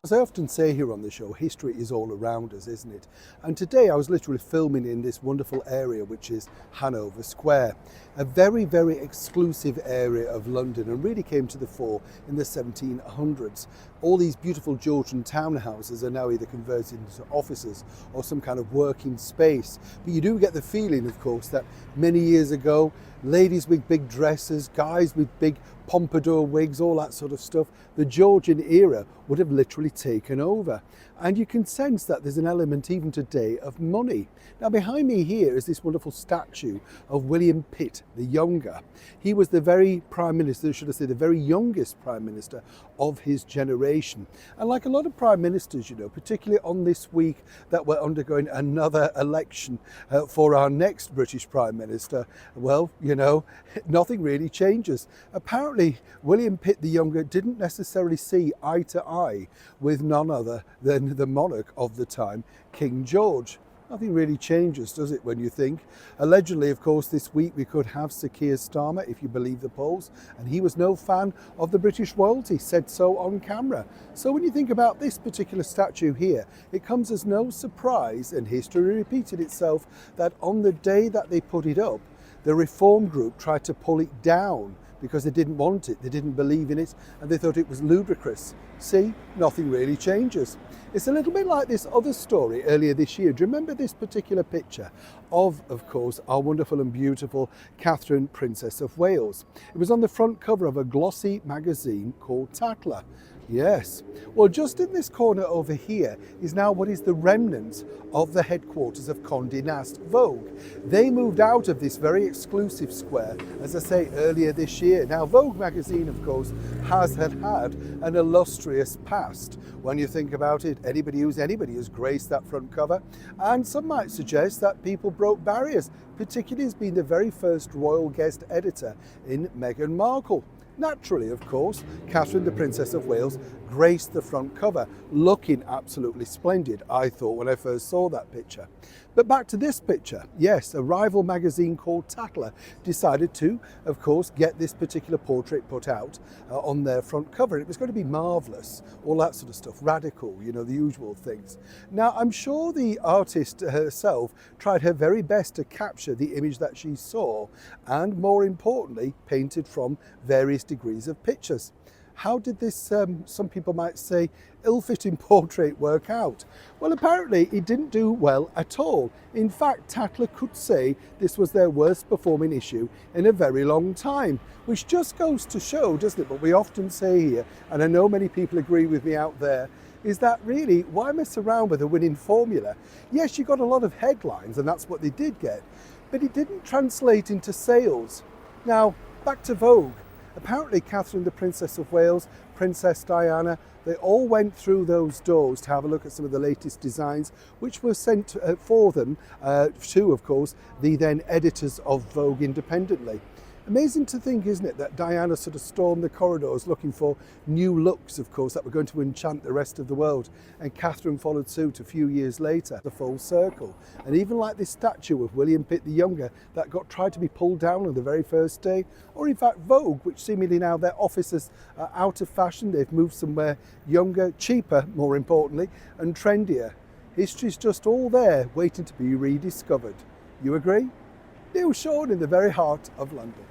As I often say here on the show, history is all around us, isn't it? And today I was literally filming in this wonderful area, which is Hanover Square, a very, very exclusive area of London, and really came to the fore in the 1700s. All these beautiful Georgian townhouses are now either converted into offices or some kind of working space. But you do get the feeling, of course, that many years ago, ladies with big dresses, guys with big pompadour wigs, all that sort of stuff, the Georgian era would have literally taken over. And you can sense that there's an element even today of money. Now behind me here is this wonderful statue of William Pitt the Younger. He was the very Prime Minister, should I say, the very youngest Prime Minister of his generation. And like a lot of Prime Ministers, you know, particularly on this week that we're undergoing another election for our next British Prime Minister, well, you know, nothing really changes. Apparently, William Pitt the Younger didn't necessarily see eye to eye with none other than the monarch of the time, King George. Nothing really changes, does it, when you think? Allegedly, of course, this week we could have Sir Keir Starmer, if you believe the polls, and he was no fan of the British royalty, said so on camera. So when you think about this particular statue here, it comes as no surprise, and history repeated itself, that on the day that they put it up, the Reform group tried to pull it down because they didn't want it, they didn't believe in it, and they thought it was ludicrous. See, nothing really changes. It's a little bit like this other story earlier this year. Do you remember this particular picture of course, our wonderful and beautiful Catherine, Princess of Wales? It was on the front cover of a glossy magazine called Tatler. Yes. Well, just in this corner over here is now what is the remnant of the headquarters of Condé Nast Vogue. They moved out of this very exclusive square, as I say, earlier this year. Now, Vogue magazine, of course, has had an illustrious past. When you think about it, anybody has graced that front cover. And some might suggest that people broke barriers, particularly as being the very first royal guest editor in Meghan Markle. Naturally, of course, Catherine, the Princess of Wales, graced the front cover, looking absolutely splendid, I thought, when I first saw that picture. But back to this picture. Yes, a rival magazine called Tatler decided to, of course, get this particular portrait put out on their front cover. It was going to be marvellous, all that sort of stuff, radical, you know, the usual things. Now, I'm sure the artist herself tried her very best to capture the image that she saw, and more importantly, painted from various degrees of pictures. How did this, some people might say, ill-fitting portrait work out? Well, apparently it didn't do well at all. In fact, Tatler could say this was their worst performing issue in a very long time, which just goes to show, doesn't it, what we often say here, and I know many people agree with me out there, is that really, why mess around with a winning formula? Yes, you got a lot of headlines, and that's what they did get, but it didn't translate into sales. Now, back to Vogue. Apparently Catherine, the Princess of Wales, Princess Diana, they all went through those doors to have a look at some of the latest designs, which were sent for them to, of course, the then editors of Vogue independently. Amazing to think, isn't it, that Diana sort of stormed the corridors looking for new looks, of course, that were going to enchant the rest of the world. And Catherine followed suit a few years later, the full circle. And even like this statue of William Pitt the Younger that tried to be pulled down on the very first day, or in fact Vogue, which seemingly now their offices are out of fashion. They've moved somewhere younger, cheaper, more importantly, and trendier. History's just all there, waiting to be rediscovered. You agree? Neil Sean in the very heart of London.